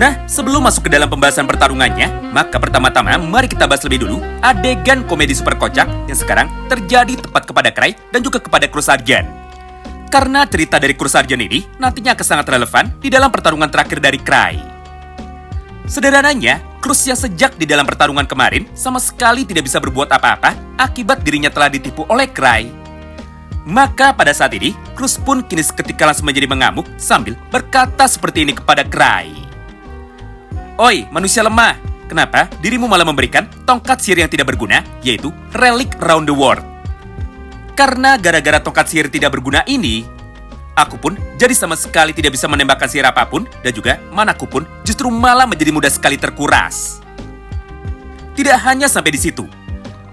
Nah, sebelum masuk ke dalam pembahasan pertarungannya, maka pertama-tama mari kita bahas lebih dulu adegan komedi super kocak yang sekarang terjadi tepat kepada Cray dan juga kepada Cruz Sargeant. Karena cerita dari Cruz Sargeant ini nantinya akan sangat relevan di dalam pertarungan terakhir dari Cray. Sederhananya, Cruz yang sejak di dalam pertarungan kemarin sama sekali tidak bisa berbuat apa-apa akibat dirinya telah ditipu oleh Cray. Maka pada saat ini, Cruz pun kini seketika langsung menjadi mengamuk sambil berkata seperti ini kepada Cray. Oi, manusia lemah, kenapa dirimu malah memberikan tongkat sihir yang tidak berguna, yaitu Relic Round the World? Karena gara-gara tongkat sihir tidak berguna ini, aku pun jadi sama sekali tidak bisa menembakkan sihir apapun dan juga manaku pun justru malah menjadi mudah sekali terkuras. Tidak hanya sampai di situ.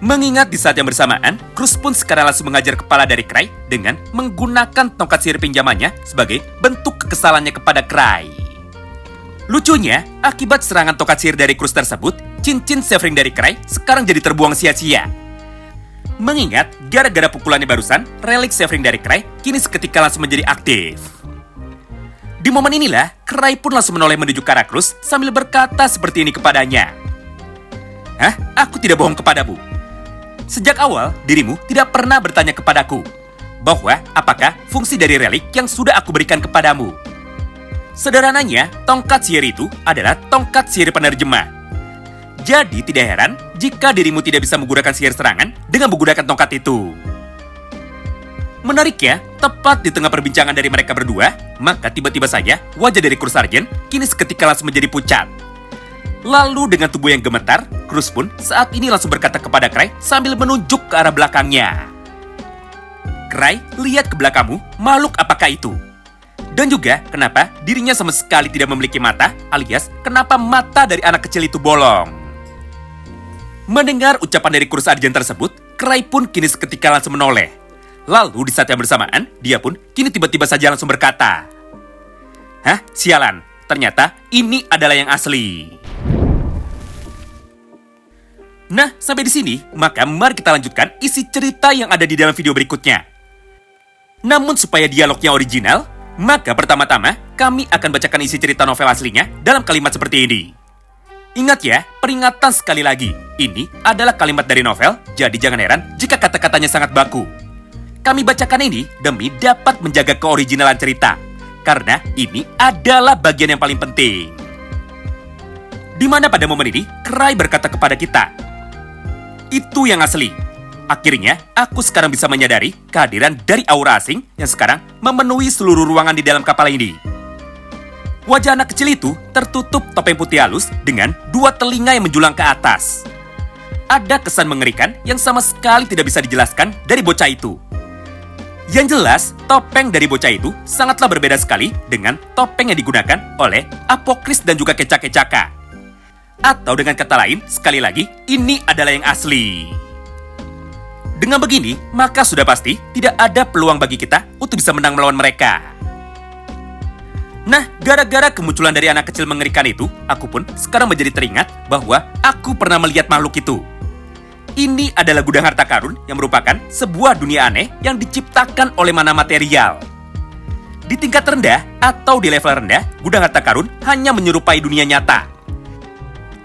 Mengingat di saat yang bersamaan, Cruz pun sekarang langsung mengajar kepala dari Cray dengan menggunakan tongkat sihir pinjamannya sebagai bentuk kekesalannya kepada Cray. Lucunya, akibat serangan tongkat sihir dari Cruz tersebut, cincin Severing dari Cray sekarang jadi terbuang sia-sia. Mengingat, gara-gara pukulannya barusan, relik Severing dari Cray kini seketika langsung menjadi aktif. Di momen inilah, Cray pun langsung menoleh menuju ke arah Cruz sambil berkata seperti ini kepadanya. Hah? Aku tidak bohong kepadamu. Sejak awal, dirimu tidak pernah bertanya kepadaku bahwa apakah fungsi dari relik yang sudah aku berikan kepadamu. Sederhananya, tongkat sihir itu adalah tongkat sihir penerjemah. Jadi tidak heran jika dirimu tidak bisa menggunakan sihir serangan dengan menggunakan tongkat itu. Menariknya, tepat di tengah perbincangan dari mereka berdua, maka tiba-tiba saja wajah dari Cruz Sargeant kini seketika langsung menjadi pucat. Lalu dengan tubuh yang gemetar, Cruz pun saat ini langsung berkata kepada Cray sambil menunjuk ke arah belakangnya. Cray, lihat ke belakangmu, makhluk apakah itu? Dan juga kenapa dirinya sama sekali tidak memiliki mata, alias kenapa mata dari anak kecil itu bolong. Mendengar ucapan dari Cruz Sargeant tersebut, Cray pun kini seketika langsung menoleh. Lalu di saat yang bersamaan, dia pun kini tiba-tiba saja langsung berkata, Hah? Sialan, ternyata ini adalah yang asli. Nah, sampai di sini, maka mari kita lanjutkan isi cerita yang ada di dalam video berikutnya. Namun supaya dialognya original, maka pertama-tama kami akan bacakan isi cerita novel aslinya dalam kalimat seperti ini. Ingat ya, peringatan sekali lagi, ini adalah kalimat dari novel, jadi jangan heran jika kata-katanya sangat baku. Kami bacakan ini demi dapat menjaga keoriginalan cerita, karena ini adalah bagian yang paling penting. Di mana pada momen ini, Cray berkata kepada kita, itu yang asli. Akhirnya, aku sekarang bisa menyadari kehadiran dari aura asing yang sekarang memenuhi seluruh ruangan di dalam kapal ini. Wajah anak kecil itu tertutup topeng putih halus dengan dua telinga yang menjulang ke atas. Ada kesan mengerikan yang sama sekali tidak bisa dijelaskan dari bocah itu. Yang jelas, topeng dari bocah itu sangatlah berbeda sekali dengan topeng yang digunakan oleh Apokris dan juga Kecak-Kecaka. Atau dengan kata lain, sekali lagi, ini adalah yang asli. Dengan begini, maka sudah pasti tidak ada peluang bagi kita untuk bisa menang melawan mereka. Nah, gara-gara kemunculan dari anak kecil mengerikan itu, aku pun sekarang menjadi teringat bahwa aku pernah melihat makhluk itu. Ini adalah gudang harta karun yang merupakan sebuah dunia aneh yang diciptakan oleh mana material. Di tingkat rendah atau di level rendah, gudang harta karun hanya menyerupai dunia nyata.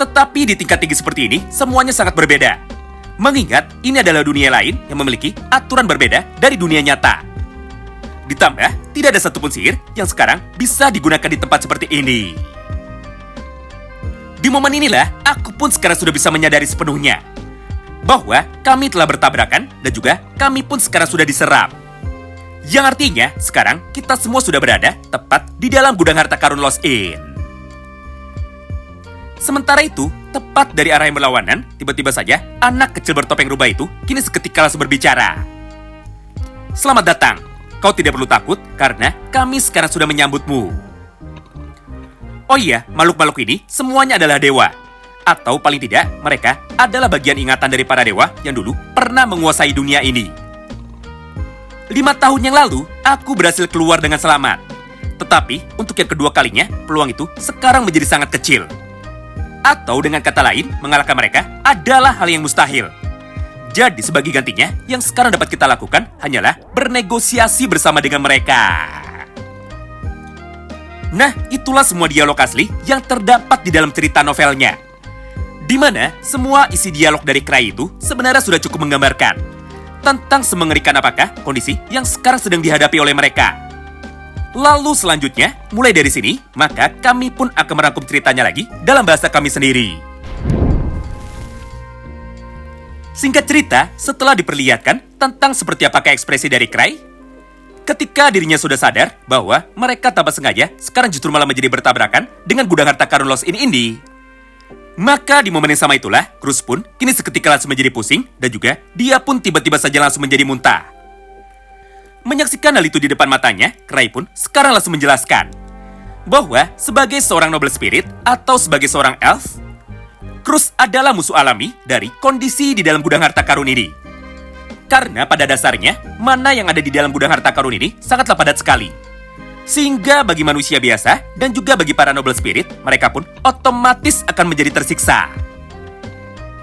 Tetapi di tingkat tinggi seperti ini, semuanya sangat berbeda. Mengingat ini adalah dunia lain yang memiliki aturan berbeda dari dunia nyata. Ditambah, tidak ada satupun sihir yang sekarang bisa digunakan di tempat seperti ini. Di momen inilah, aku pun sekarang sudah bisa menyadari sepenuhnya bahwa kami telah bertabrakan dan juga kami pun sekarang sudah diserap. Yang artinya, sekarang kita semua sudah berada tepat di dalam gudang harta karun Lost Inn. Sementara itu, tepat dari arah yang berlawanan, tiba-tiba saja anak kecil bertopeng rubah itu kini seketika langsung berbicara. Selamat datang, kau tidak perlu takut karena kami sekarang sudah menyambutmu. Oh iya, makhluk-makhluk ini semuanya adalah dewa. Atau paling tidak, mereka adalah bagian ingatan dari para dewa yang dulu pernah menguasai dunia ini. 5 tahun yang lalu, aku berhasil keluar dengan selamat. Tetapi, untuk yang kedua kalinya, peluang itu sekarang menjadi sangat kecil. Atau dengan kata lain, mengalahkan mereka adalah hal yang mustahil. Jadi sebagai gantinya, yang sekarang dapat kita lakukan hanyalah bernegosiasi bersama dengan mereka. Nah, itulah semua dialog asli yang terdapat di dalam cerita novelnya. Di mana semua isi dialog dari Cry itu sebenarnya sudah cukup menggambarkan tentang semengerikan apakah kondisi yang sekarang sedang dihadapi oleh mereka. Lalu selanjutnya, mulai dari sini, maka kami pun akan merangkum ceritanya lagi dalam bahasa kami sendiri. Singkat cerita, setelah diperlihatkan tentang seperti apakah ekspresi dari Cry, ketika dirinya sudah sadar bahwa mereka tanpa sengaja sekarang justru malah menjadi bertabrakan dengan gudang harta karun Lost in Indie. Maka di momen yang sama itulah, Cruz pun kini seketika langsung menjadi pusing dan juga dia pun tiba-tiba saja langsung menjadi muntah. Menyaksikan hal itu di depan matanya, Cry pun sekarang langsung menjelaskan bahwa sebagai seorang noble spirit atau sebagai seorang elf, Cruz adalah musuh alami dari kondisi di dalam gudang harta karun ini. Karena pada dasarnya, mana yang ada di dalam gudang harta karun ini sangatlah padat sekali. Sehingga bagi manusia biasa dan juga bagi para noble spirit, mereka pun otomatis akan menjadi tersiksa.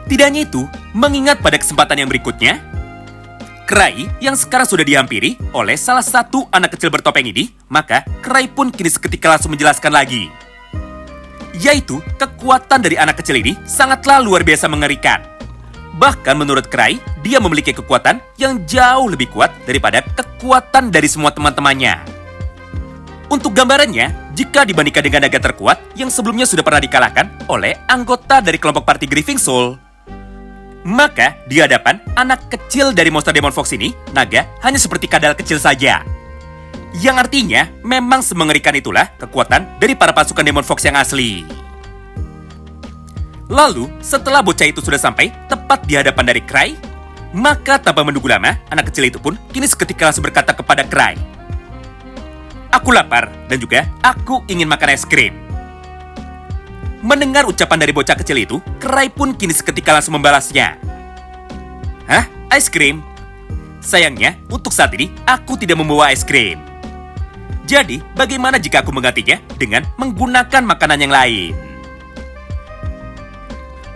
Tidak hanya itu, mengingat pada kesempatan yang berikutnya, Cry yang sekarang sudah dihampiri oleh salah satu anak kecil bertopeng ini, maka Cry pun kini seketika langsung menjelaskan lagi. Yaitu, kekuatan dari anak kecil ini sangatlah luar biasa mengerikan. Bahkan menurut Cry, dia memiliki kekuatan yang jauh lebih kuat daripada kekuatan dari semua teman-temannya. Untuk gambarannya, jika dibandingkan dengan naga terkuat yang sebelumnya sudah pernah dikalahkan oleh anggota dari kelompok party Grieving Soul, maka di hadapan anak kecil dari monster Demon Fox ini, naga hanya seperti kadal kecil saja. Yang artinya, memang semengerikan itulah kekuatan dari para pasukan Demon Fox yang asli. Lalu, setelah bocah itu sudah sampai tepat di hadapan dari Cry, maka tanpa menunggu lama, anak kecil itu pun kini seketika langsung berkata kepada Cry, "Aku lapar dan juga aku ingin makan es krim." Mendengar ucapan dari bocah kecil itu, Cry pun kini seketika langsung membalasnya. "Hah? Es krim? Sayangnya, untuk saat ini aku tidak membawa es krim. Jadi, bagaimana jika aku menggantinya dengan menggunakan makanan yang lain?"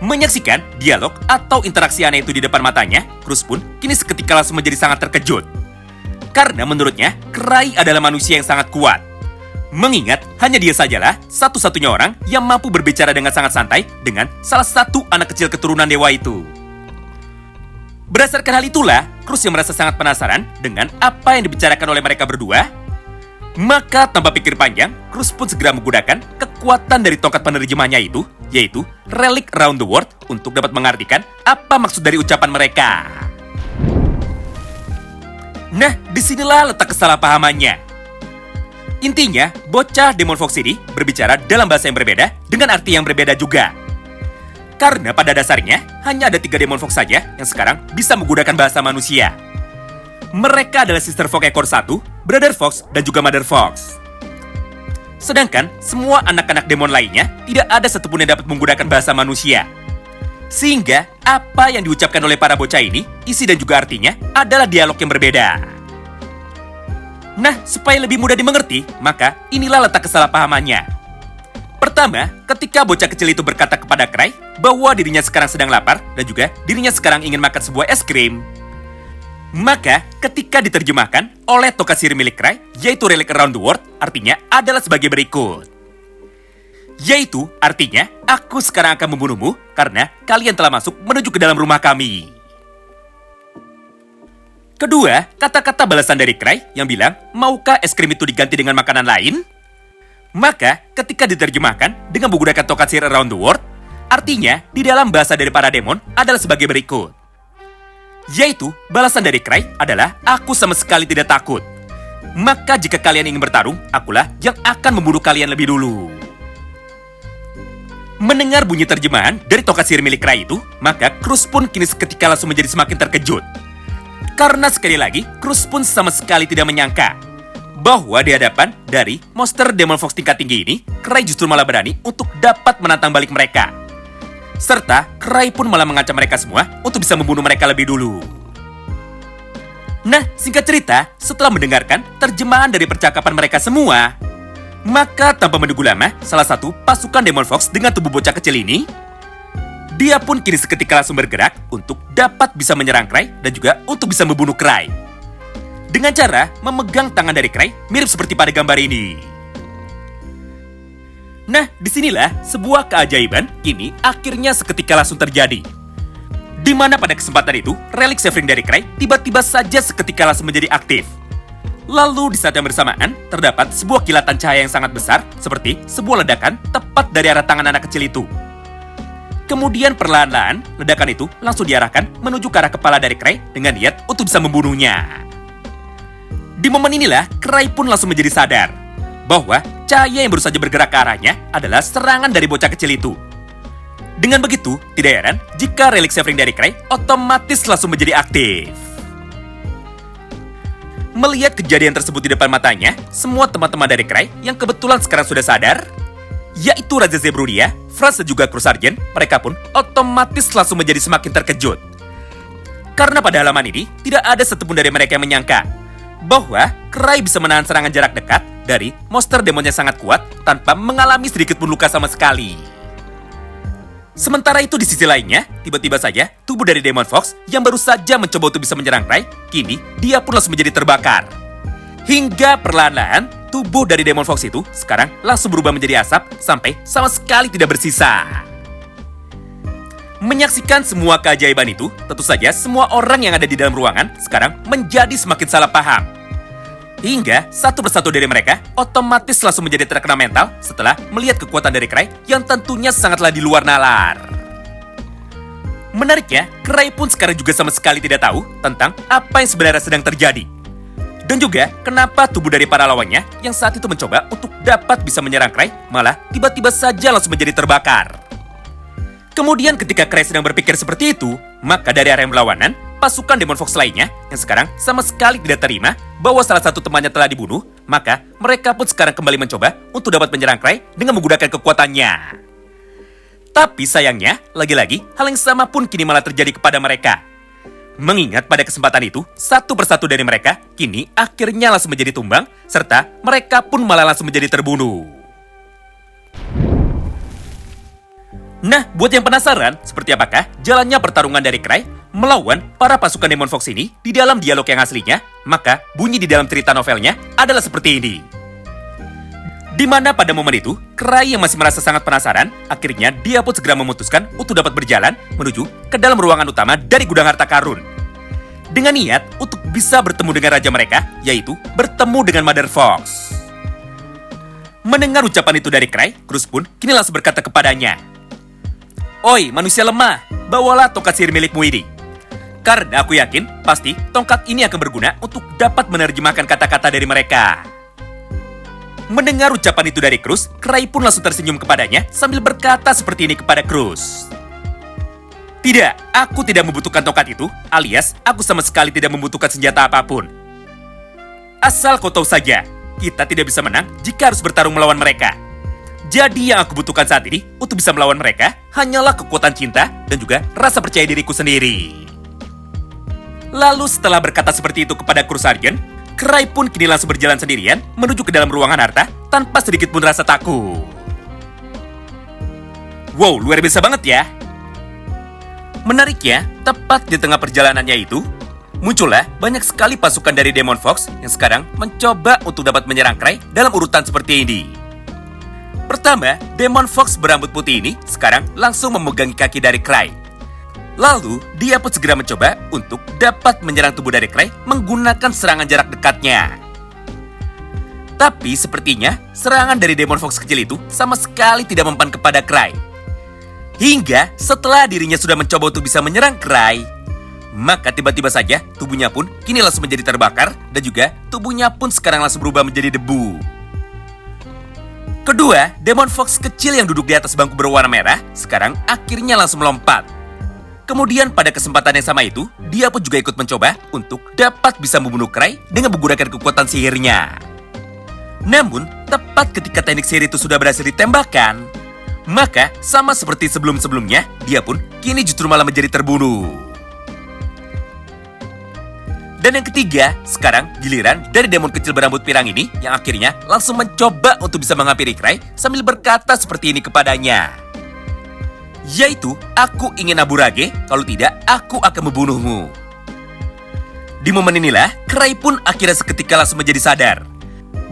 Menyaksikan dialog atau interaksi aneh itu di depan matanya, Cruz pun kini seketika langsung menjadi sangat terkejut. Karena menurutnya, Cry adalah manusia yang sangat kuat. Mengingat hanya dia sajalah satu-satunya orang yang mampu berbicara dengan sangat santai dengan salah satu anak kecil keturunan dewa itu. Berdasarkan hal itulah, Cruz yang merasa sangat penasaran dengan apa yang dibicarakan oleh mereka berdua. Maka tanpa pikir panjang, Cruz pun segera menggunakan kekuatan dari tongkat penerjemahnya itu, yaitu Relic Around the World untuk dapat mengartikan apa maksud dari ucapan mereka. Nah, disinilah letak kesalahpahamannya. Intinya, bocah Demon Fox ini berbicara dalam bahasa yang berbeda dengan arti yang berbeda juga. Karena pada dasarnya, hanya ada 3 Demon Fox saja yang sekarang bisa menggunakan bahasa manusia. Mereka adalah Sister Fox ekor 1, Brother Fox, dan juga Mother Fox. Sedangkan, semua anak-anak demon lainnya tidak ada satupun yang dapat menggunakan bahasa manusia. Sehingga, apa yang diucapkan oleh para bocah ini, isi dan juga artinya adalah dialog yang berbeda. Nah, supaya lebih mudah dimengerti, maka inilah letak kesalahpahamannya. Pertama, ketika bocah kecil itu berkata kepada Cry bahwa dirinya sekarang sedang lapar dan juga dirinya sekarang ingin makan sebuah es krim, maka ketika diterjemahkan oleh tongkat sihir milik Cry, yaitu Relic Around the World, artinya adalah sebagai berikut. Yaitu artinya, aku sekarang akan membunuhmu karena kalian telah masuk menuju ke dalam rumah kami. Kedua, kata-kata balasan dari Cry yang bilang, maukah es krim itu diganti dengan makanan lain? Maka, ketika diterjemahkan dengan menggunakan tongkat sihir Around the World, artinya di dalam bahasa dari para demon adalah sebagai berikut. Yaitu, balasan dari Cry adalah, aku sama sekali tidak takut. Maka jika kalian ingin bertarung, akulah yang akan membunuh kalian lebih dulu. Mendengar bunyi terjemahan dari tongkat sihir milik Cry itu, maka Cruz pun kini seketika langsung menjadi semakin terkejut. Karena sekali lagi, Cruz pun sama sekali tidak menyangka bahwa di hadapan dari monster Demon Fox tingkat tinggi ini, Cry justru malah berani untuk dapat menantang balik mereka. Serta, Cry pun malah mengancam mereka semua untuk bisa membunuh mereka lebih dulu. Nah, singkat cerita, setelah mendengarkan terjemahan dari percakapan mereka semua, maka tanpa menunggu lama, salah satu pasukan Demon Fox dengan tubuh bocah kecil ini, dia pun kini seketika langsung bergerak untuk dapat bisa menyerang Cry dan juga untuk bisa membunuh Cry. Dengan cara memegang tangan dari Cry mirip seperti pada gambar ini. Nah, disinilah sebuah keajaiban kini akhirnya seketika langsung terjadi. Di mana pada kesempatan itu, relik Severing dari Cray tiba-tiba saja seketika langsung menjadi aktif. Lalu di saat yang bersamaan, terdapat sebuah kilatan cahaya yang sangat besar, seperti sebuah ledakan tepat dari arah tangan anak kecil itu. Kemudian perlahan-lahan, ledakan itu langsung diarahkan menuju ke arah kepala dari Cray dengan niat untuk bisa membunuhnya. Di momen inilah, Cray pun langsung menjadi sadar bahwa cahaya yang baru saja bergerak ke arahnya adalah serangan dari bocah kecil itu. Dengan begitu, tidak heran jika relik Severing dari Cray otomatis langsung menjadi aktif. Melihat kejadian tersebut di depan matanya, semua teman-teman dari Cray yang kebetulan sekarang sudah sadar, yaitu Raja Zebrudia, Franz dan juga Kru Sargen, mereka pun otomatis langsung menjadi semakin terkejut. Karena pada halaman ini, tidak ada satupun dari mereka yang menyangka bahwa Cray bisa menahan serangan jarak dekat dari monster demonnya sangat kuat tanpa mengalami sedikit pun luka sama sekali. Sementara itu di sisi lainnya, tiba-tiba saja tubuh dari Demon Fox yang baru saja mencoba untuk bisa menyerang Cray, kini dia pun langsung menjadi terbakar. Hingga perlahan-lahan, tubuh dari Demon Fox itu sekarang langsung berubah menjadi asap sampai sama sekali tidak bersisa. Menyaksikan semua keajaiban itu, tentu saja semua orang yang ada di dalam ruangan sekarang menjadi semakin salah paham. Hingga satu persatu dari mereka otomatis langsung menjadi terkena mental setelah melihat kekuatan dari Cray yang tentunya sangatlah di luar nalar. Menariknya, Cray pun sekarang juga sama sekali tidak tahu tentang apa yang sebenarnya sedang terjadi. Dan juga kenapa tubuh dari para lawannya yang saat itu mencoba untuk dapat bisa menyerang Cray malah tiba-tiba saja langsung menjadi terbakar. Kemudian ketika Cray sedang berpikir seperti itu, maka dari area berlawanan, pasukan Demon Fox lainnya yang sekarang sama sekali tidak terima bahwa salah satu temannya telah dibunuh, maka mereka pun sekarang kembali mencoba untuk dapat menyerang Cray dengan menggunakan kekuatannya. Tapi sayangnya, lagi-lagi hal yang sama pun kini malah terjadi kepada mereka. Mengingat pada kesempatan itu, satu persatu dari mereka kini akhirnya langsung menjadi tumbang, serta mereka pun malah langsung menjadi terbunuh. Nah, buat yang penasaran, seperti apakah jalannya pertarungan dari Cray melawan para pasukan Demon Fox ini di dalam dialog yang aslinya, maka bunyi di dalam cerita novelnya adalah seperti ini. Di mana pada momen itu, Cray yang masih merasa sangat penasaran, akhirnya dia pun segera memutuskan untuk dapat berjalan menuju ke dalam ruangan utama dari gudang harta karun. Dengan niat untuk bisa bertemu dengan raja mereka, yaitu bertemu dengan Mother Fox. Mendengar ucapan itu dari Cray, Cruz pun kini langsung berkata kepadanya, "Oi, manusia lemah, bawalah tongkat sihir milikmu ini. Karena aku yakin, pasti tongkat ini akan berguna untuk dapat menerjemahkan kata-kata dari mereka." Mendengar ucapan itu dari Cruz, Cray pun langsung tersenyum kepadanya sambil berkata seperti ini kepada Cruz. "Tidak, aku tidak membutuhkan tongkat itu, alias aku sama sekali tidak membutuhkan senjata apapun. Asal kau tahu saja, kita tidak bisa menang jika harus bertarung melawan mereka. Jadi yang aku butuhkan saat ini untuk bisa melawan mereka hanyalah kekuatan cinta dan juga rasa percaya diriku sendiri." Lalu setelah berkata seperti itu kepada Kru Sargen, Cray pun kini langsung berjalan sendirian menuju ke dalam ruangan harta tanpa sedikit pun rasa takut. Wow, luar biasa banget ya. Menariknya, tepat di tengah perjalanannya itu, muncullah banyak sekali pasukan dari Demon Fox yang sekarang mencoba untuk dapat menyerang Cray dalam urutan seperti ini. Pertama, Demon Fox berambut putih ini sekarang langsung memegangi kaki dari Cray. Lalu, dia pun segera mencoba untuk dapat menyerang tubuh dari Cray menggunakan serangan jarak dekatnya. Tapi sepertinya serangan dari Demon Fox kecil itu sama sekali tidak mempan kepada Cray. Hingga setelah dirinya sudah mencoba untuk bisa menyerang Cray, maka tiba-tiba saja tubuhnya pun kini langsung menjadi terbakar dan juga tubuhnya pun sekarang langsung berubah menjadi debu. Kedua, Demon Fox kecil yang duduk di atas bangku berwarna merah sekarang akhirnya langsung melompat. Kemudian pada kesempatan yang sama itu, dia pun juga ikut mencoba untuk dapat bisa membunuh Cray dengan menggunakan kekuatan sihirnya. Namun, tepat ketika teknik sihir itu sudah berhasil ditembakkan, maka sama seperti sebelum-sebelumnya, dia pun kini justru malah menjadi terbunuh. Dan yang ketiga, sekarang giliran dari demon kecil berambut pirang ini yang akhirnya langsung mencoba untuk bisa menghampiri Cray sambil berkata seperti ini kepadanya. Yaitu, aku ingin Aburage, kalau tidak, aku akan membunuhmu. Di momen inilah, Cray pun akhirnya seketika langsung menjadi sadar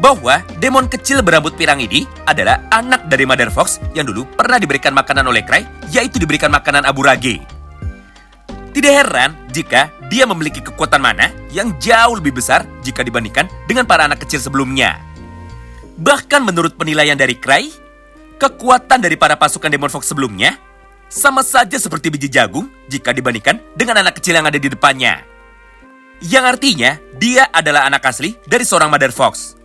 bahwa demon kecil berambut pirang ini adalah anak dari Mother Fox yang dulu pernah diberikan makanan oleh Cray, yaitu diberikan makanan abu rage. Tidak heran jika dia memiliki kekuatan mana yang jauh lebih besar jika dibandingkan dengan para anak kecil sebelumnya. Bahkan menurut penilaian dari Cray, kekuatan dari para pasukan Demon Fox sebelumnya sama saja seperti biji jagung jika dibandingkan dengan anak kecil yang ada di depannya. Yang artinya dia adalah anak asli dari seorang Mother Fox.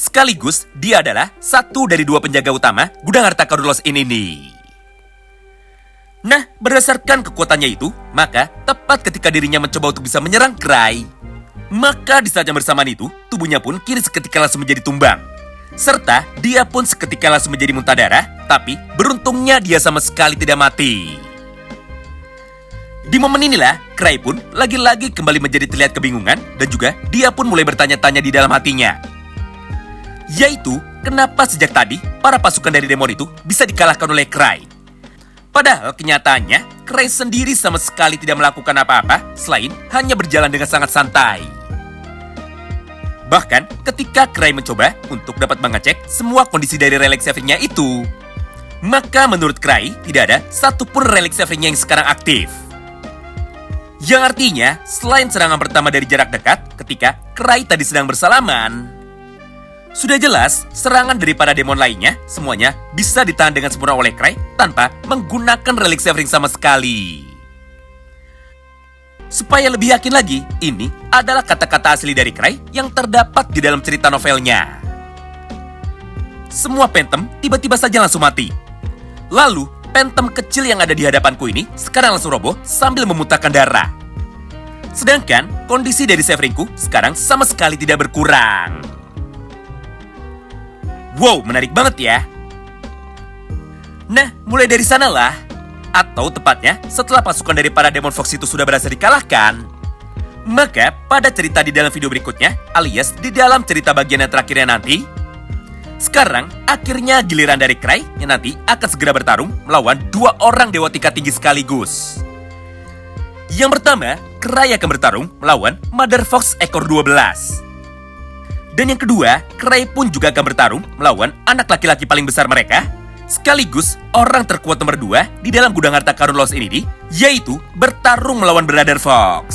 Sekaligus dia adalah satu dari dua penjaga utama gudang harta karun Lost Inn ini. Nah, berdasarkan kekuatannya itu, maka tepat ketika dirinya mencoba untuk bisa menyerang Cray, maka di saat yang bersamaan itu, tubuhnya pun kini seketika langsung menjadi tumbang. Serta dia pun seketika langsung menjadi muntah darah, tapi beruntungnya dia sama sekali tidak mati. Di momen inilah, Cray pun lagi-lagi kembali menjadi terlihat kebingungan dan juga dia pun mulai bertanya-tanya di dalam hatinya. Yaitu, kenapa sejak tadi para pasukan dari demon itu bisa dikalahkan oleh Cray? Padahal kenyataannya, Cray sendiri sama sekali tidak melakukan apa-apa selain hanya berjalan dengan sangat santai. Bahkan ketika Cray mencoba untuk dapat mengecek semua kondisi dari relic saving-nya itu, maka menurut Cray tidak ada satupun relic saving-nya yang sekarang aktif. Yang artinya, selain serangan pertama dari jarak dekat ketika Cray tadi sedang bersalaman, sudah jelas, serangan dari para demon lainnya semuanya bisa ditahan dengan sempurna oleh Cray tanpa menggunakan relic saving sama sekali. Supaya lebih yakin lagi, ini adalah kata-kata asli dari Cray yang terdapat di dalam cerita novelnya. Semua Phantom tiba-tiba saja langsung mati. Lalu, Phantom kecil yang ada di hadapanku ini sekarang langsung roboh sambil memuntahkan darah. Sedangkan kondisi dari saveringku sekarang sama sekali tidak berkurang. Wow, menarik banget ya. Nah, mulai dari sanalah, atau tepatnya setelah pasukan dari para Demon Fox itu sudah berhasil dikalahkan, maka pada cerita di dalam video berikutnya, alias di dalam cerita bagian yang terakhirnya nanti, sekarang akhirnya giliran dari Cray yang nanti akan segera bertarung melawan dua orang dewa tingkat tinggi sekaligus. Yang pertama, Cray akan bertarung melawan Mother Fox ekor 12. Dan yang kedua, Cray pun juga akan bertarung melawan anak laki-laki paling besar mereka, sekaligus orang terkuat nomor 2 di dalam gudang harta karun Lost Inn ini, yaitu bertarung melawan Brother Fox.